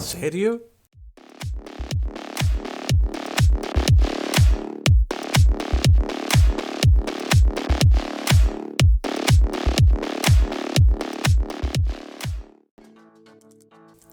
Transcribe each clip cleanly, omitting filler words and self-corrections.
serio?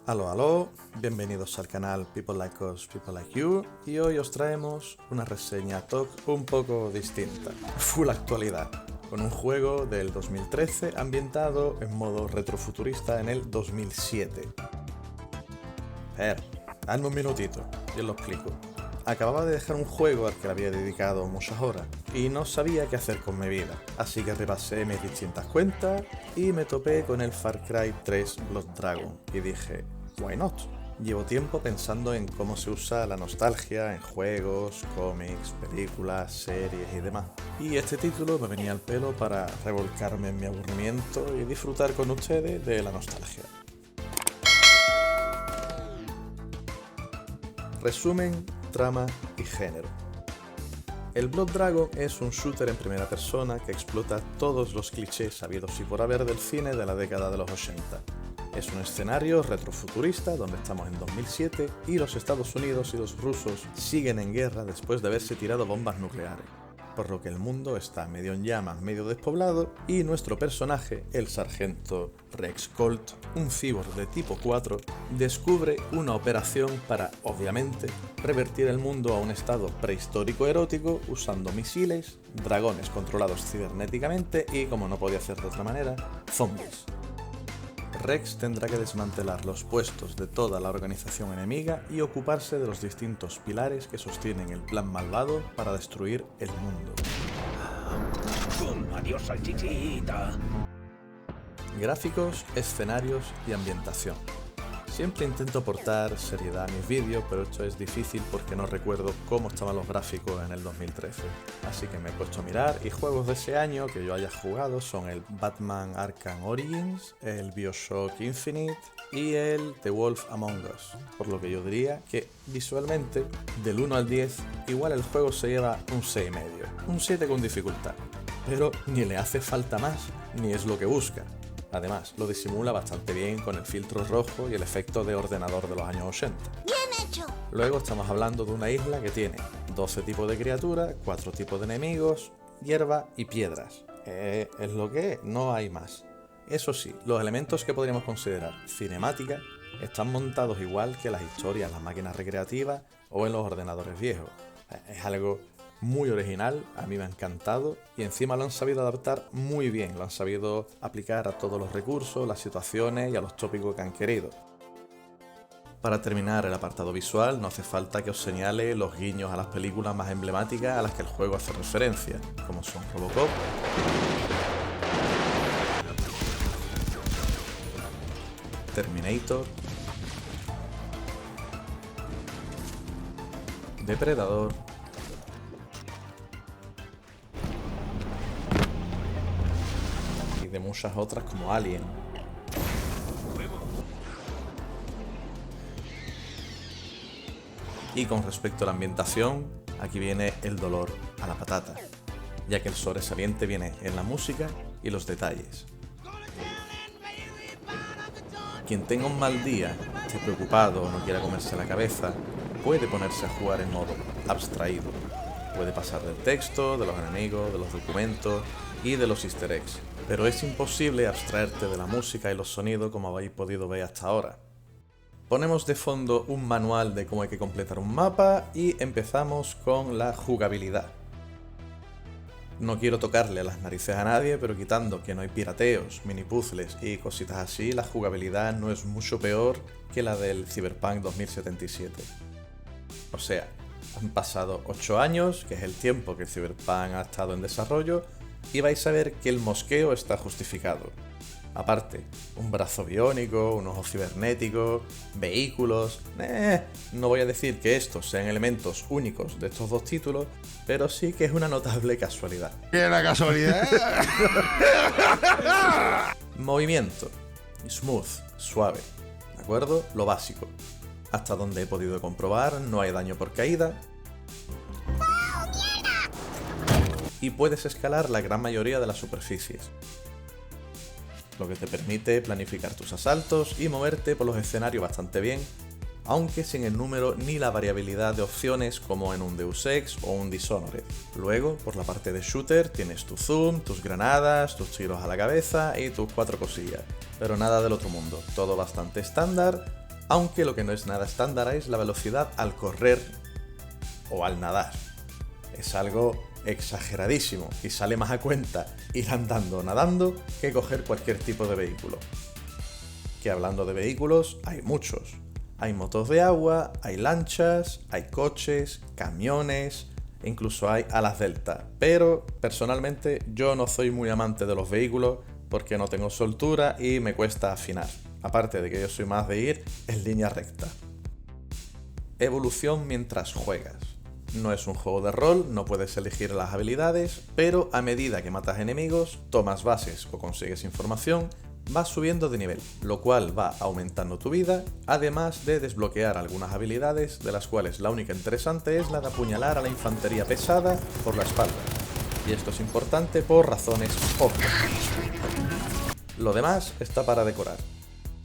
Aló, bienvenidos al canal People Like Us, People Like You, y hoy os traemos una reseña talk un poco distinta, full actualidad, con un juego del 2013 ambientado en modo retrofuturista en el 2007. Dame un minutito, yo os lo explico. Acababa de dejar un juego al que le había dedicado muchas horas y no sabía qué hacer con mi vida, así que repasé mis distintas cuentas y me topé con el Far Cry 3 Blood Dragon y dije, why not? Llevo tiempo pensando en cómo se usa la nostalgia en juegos, cómics, películas, series y demás. Y este título me venía al pelo para revolcarme en mi aburrimiento y disfrutar con ustedes de la nostalgia. Resumen, trama y género. El Blood Dragon es un shooter en primera persona que explota todos los clichés habidos y por haber del cine de la década de los 80. Es un escenario retrofuturista donde estamos en 2007 y los Estados Unidos y los rusos siguen en guerra después de haberse tirado bombas nucleares, por lo que el mundo está medio en llamas, medio despoblado, y nuestro personaje, el sargento Rex Colt, un cyborg de tipo 4, descubre una operación para, obviamente, revertir el mundo a un estado prehistórico erótico usando misiles, dragones controlados cibernéticamente y, como no podía ser de otra manera, zombies. Rex tendrá que desmantelar los puestos de toda la organización enemiga y ocuparse de los distintos pilares que sostienen el plan malvado para destruir el mundo. Adiós, salchichita. Gráficos, escenarios y ambientación. Siempre intento aportar seriedad a mis vídeos, pero esto es difícil porque no recuerdo cómo estaban los gráficos en el 2013. Así que me he puesto a mirar y juegos de ese año que yo haya jugado son el Batman Arkham Origins, el BioShock Infinite y el The Wolf Among Us. Por lo que yo diría que visualmente, del 1 al 10, igual el juego se lleva un 6,5, un 7 con dificultad. Pero ni le hace falta más, ni es lo que busca. Además, lo disimula bastante bien con el filtro rojo y el efecto de ordenador de los años 80. ¡Bien hecho! Luego estamos hablando de una isla que tiene 12 tipos de criaturas, 4 tipos de enemigos, hierba y piedras. Es lo que es, no hay más. Eso sí, los elementos que podríamos considerar cinemática están montados igual que las historias en las máquinas recreativas o en los ordenadores viejos. Es algo muy original, a mí me ha encantado y encima lo han sabido adaptar muy bien, lo han sabido aplicar a todos los recursos, las situaciones y a los tópicos que han querido. Para terminar el apartado visual no hace falta que os señale los guiños a las películas más emblemáticas a las que el juego hace referencia, como son Robocop, Terminator, Depredador y de muchas otras como Alien. Y con respecto a la ambientación, aquí viene el dolor a la patata, ya que el sobresaliente viene en la música y los detalles. Quien tenga un mal día, esté preocupado o no quiera comerse la cabeza, puede ponerse a jugar en modo abstraído. Puede pasar del texto, de los enemigos, de los documentos y de los easter eggs, pero es imposible abstraerte de la música y los sonidos como habéis podido ver hasta ahora. Ponemos de fondo un manual de cómo hay que completar un mapa y empezamos con la jugabilidad. No quiero tocarle las narices a nadie, pero quitando que no hay pirateos, mini puzzles y cositas así, la jugabilidad no es mucho peor que la del Cyberpunk 2077. O sea, han pasado 8 años, que es el tiempo que el Cyberpunk ha estado en desarrollo, y vais a ver que el mosqueo está justificado. Aparte, un brazo biónico, un ojo cibernético, vehículos... No voy a decir que estos sean elementos únicos de estos dos títulos, pero sí que es una notable casualidad. ¡Qué la casualidad! Movimiento. Smooth, suave. ¿De acuerdo? Lo básico. Hasta donde he podido comprobar, no hay daño por caída. Y puedes escalar la gran mayoría de las superficies, lo que te permite planificar tus asaltos y moverte por los escenarios bastante bien, aunque sin el número ni la variabilidad de opciones como en un Deus Ex o un Dishonored. Luego, por la parte de shooter, tienes tu zoom, tus granadas, tus tiros a la cabeza y tus 4 cosillas, pero nada del otro mundo, todo bastante estándar, aunque lo que no es nada estándar es la velocidad al correr o al nadar. Es algo exageradísimo y sale más a cuenta ir andando o nadando que coger cualquier tipo de vehículo. Que hablando de vehículos, hay muchos. Hay motos de agua, hay lanchas, hay coches, camiones, e incluso hay alas delta. Pero personalmente yo no soy muy amante de los vehículos porque no tengo soltura y me cuesta afinar. Aparte de que yo soy más de ir en línea recta. Evolución mientras juegas. No es un juego de rol, no puedes elegir las habilidades, pero a medida que matas enemigos, tomas bases o consigues información, vas subiendo de nivel, lo cual va aumentando tu vida, además de desbloquear algunas habilidades, de las cuales la única interesante es la de apuñalar a la infantería pesada por la espalda. Y esto es importante por razones obvias. Lo demás está para decorar.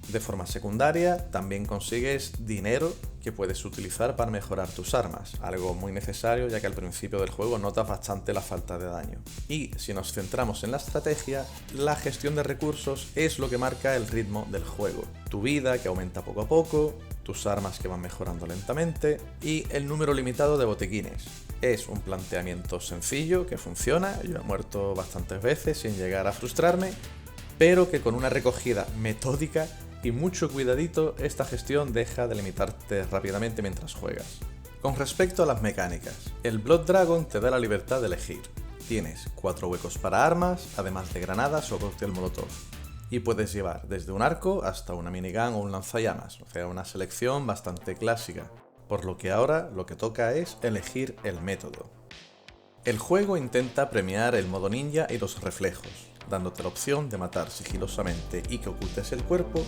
De forma secundaria, también consigues dinero que puedes utilizar para mejorar tus armas, algo muy necesario ya que al principio del juego notas bastante la falta de daño. Y si nos centramos en la estrategia, la gestión de recursos es lo que marca el ritmo del juego. Tu vida que aumenta poco a poco, tus armas que van mejorando lentamente y el número limitado de botiquines. Es un planteamiento sencillo que funciona, yo he muerto bastantes veces sin llegar a frustrarme, pero que con una recogida metódica y mucho cuidadito, esta gestión deja de limitarte rápidamente mientras juegas. Con respecto a las mecánicas, el Blood Dragon te da la libertad de elegir. Tienes 4 huecos para armas, además de granadas o cóctel molotov. Y puedes llevar desde un arco hasta una minigun o un lanzallamas, o sea, una selección bastante clásica. Por lo que ahora lo que toca es elegir el método. El juego intenta premiar el modo ninja y los reflejos, dándote la opción de matar sigilosamente y que ocultes el cuerpo,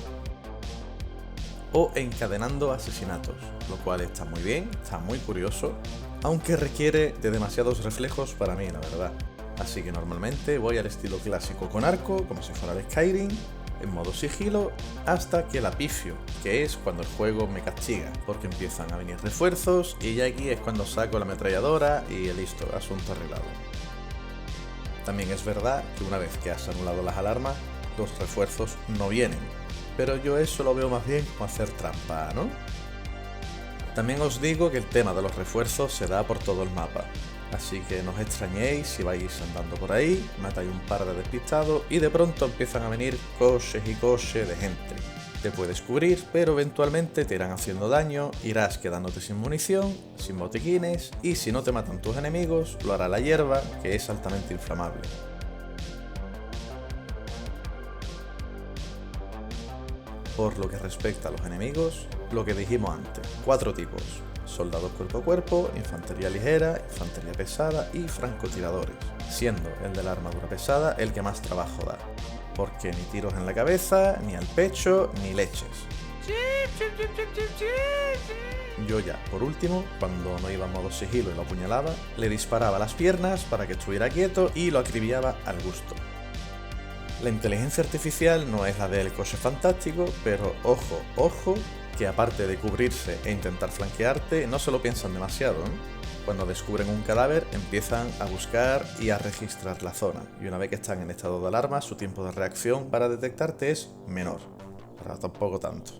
o encadenando asesinatos, lo cual está muy bien, está muy curioso, aunque requiere de demasiados reflejos para mí, la verdad. Así que normalmente voy al estilo clásico con arco, como si fuera de Skyrim, en modo sigilo, hasta que la pifio, que es cuando el juego me castiga, porque empiezan a venir refuerzos y ya aquí es cuando saco la ametralladora y listo, asunto arreglado. También es verdad que una vez que has anulado las alarmas, los refuerzos no vienen, pero yo eso lo veo más bien como hacer trampa, ¿no? También os digo que el tema de los refuerzos se da por todo el mapa, así que no os extrañéis si vais andando por ahí, matáis un par de despistados y de pronto empiezan a venir coches y coches de gente. Te puedes cubrir, pero eventualmente te irán haciendo daño, irás quedándote sin munición, sin botiquines y si no te matan tus enemigos, lo hará la hierba, que es altamente inflamable. Por lo que respecta a los enemigos, lo que dijimos antes, 4 tipos: soldados cuerpo a cuerpo, infantería ligera, infantería pesada y francotiradores, siendo el de la armadura pesada el que más trabajo da, porque ni tiros en la cabeza, ni al pecho, ni leches. Yo ya, por último, cuando no iba en modo sigilo y lo apuñalaba, le disparaba las piernas para que estuviera quieto y lo acribillaba al gusto. La inteligencia artificial no es la del coche fantástico, pero ojo, que aparte de cubrirse e intentar flanquearte, no se lo piensan demasiado, ¿no? Cuando descubren un cadáver, empiezan a buscar y a registrar la zona, y una vez que están en estado de alarma, su tiempo de reacción para detectarte es menor, pero tampoco tanto.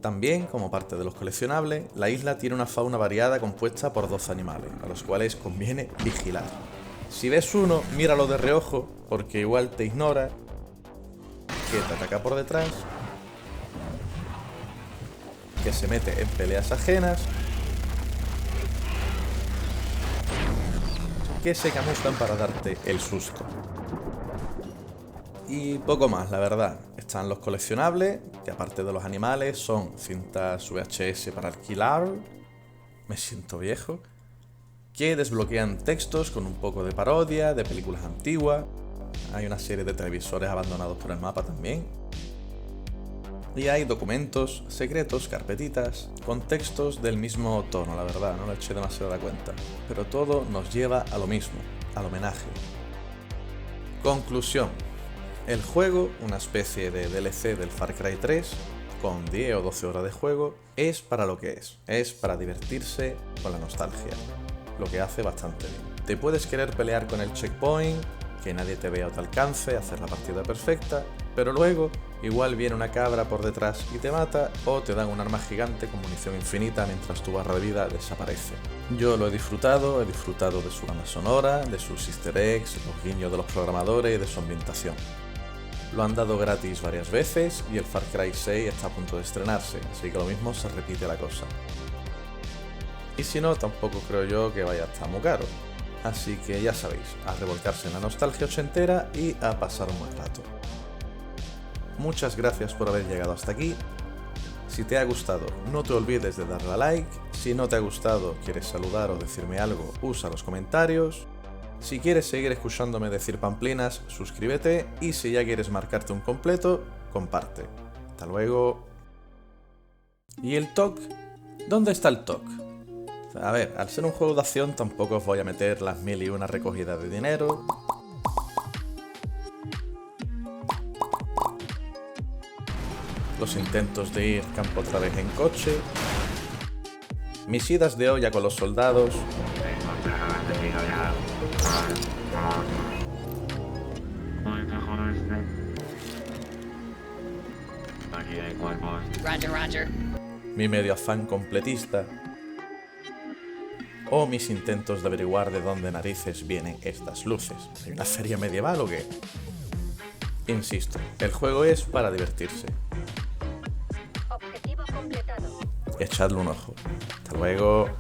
También, como parte de los coleccionables, la isla tiene una fauna variada compuesta por 12 animales, a los cuales conviene vigilar. Si ves uno, míralo de reojo, porque igual te ignora, que te ataca por detrás, que se mete en peleas ajenas, que se camuflan para darte el susto. Y poco más, la verdad. Están los coleccionables, que aparte de los animales son cintas VHS para alquilar, me siento viejo, que desbloquean textos con un poco de parodia, de películas antiguas. Hay una serie de televisores abandonados por el mapa también. Y hay documentos, secretos, carpetitas, con textos del mismo tono, la verdad, no le eché demasiada cuenta. Pero todo nos lleva a lo mismo, al homenaje. Conclusión. El juego, una especie de DLC del Far Cry 3, con 10 o 12 horas de juego, es para lo que es para divertirse con la nostalgia, lo que hace bastante bien. Te puedes querer pelear con el checkpoint, que nadie te vea o te alcance, hacer la partida perfecta, pero luego igual viene una cabra por detrás y te mata, o te dan un arma gigante con munición infinita mientras tu barra de vida desaparece. Yo lo he disfrutado de su banda sonora, de sus easter eggs, los guiños de los programadores y de su ambientación. Lo han dado gratis varias veces y el Far Cry 6 está a punto de estrenarse, así que lo mismo se repite la cosa. Y si no, tampoco creo yo que vaya a estar muy caro. Así que ya sabéis, a revolcarse en la nostalgia ochentera y a pasar un buen rato. Muchas gracias por haber llegado hasta aquí. Si te ha gustado, no te olvides de darle a like. Si no te ha gustado, quieres saludar o decirme algo, usa los comentarios. Si quieres seguir escuchándome decir pamplinas, suscríbete, y si ya quieres marcarte un completo, comparte. Hasta luego. ¿Y el TOC? ¿Dónde está el TOC? A ver, al ser un juego de acción tampoco os voy a meter las 1001 recogidas de dinero. Los intentos de ir campo otra vez en coche. Mis idas de olla con los soldados. Roger, Roger. Mi medio afán completista. O mis intentos de averiguar de dónde narices vienen estas luces. ¿Hay una feria medieval o qué? Insisto, el juego es para divertirse. Objetivo completado. Echadle un ojo. Hasta luego.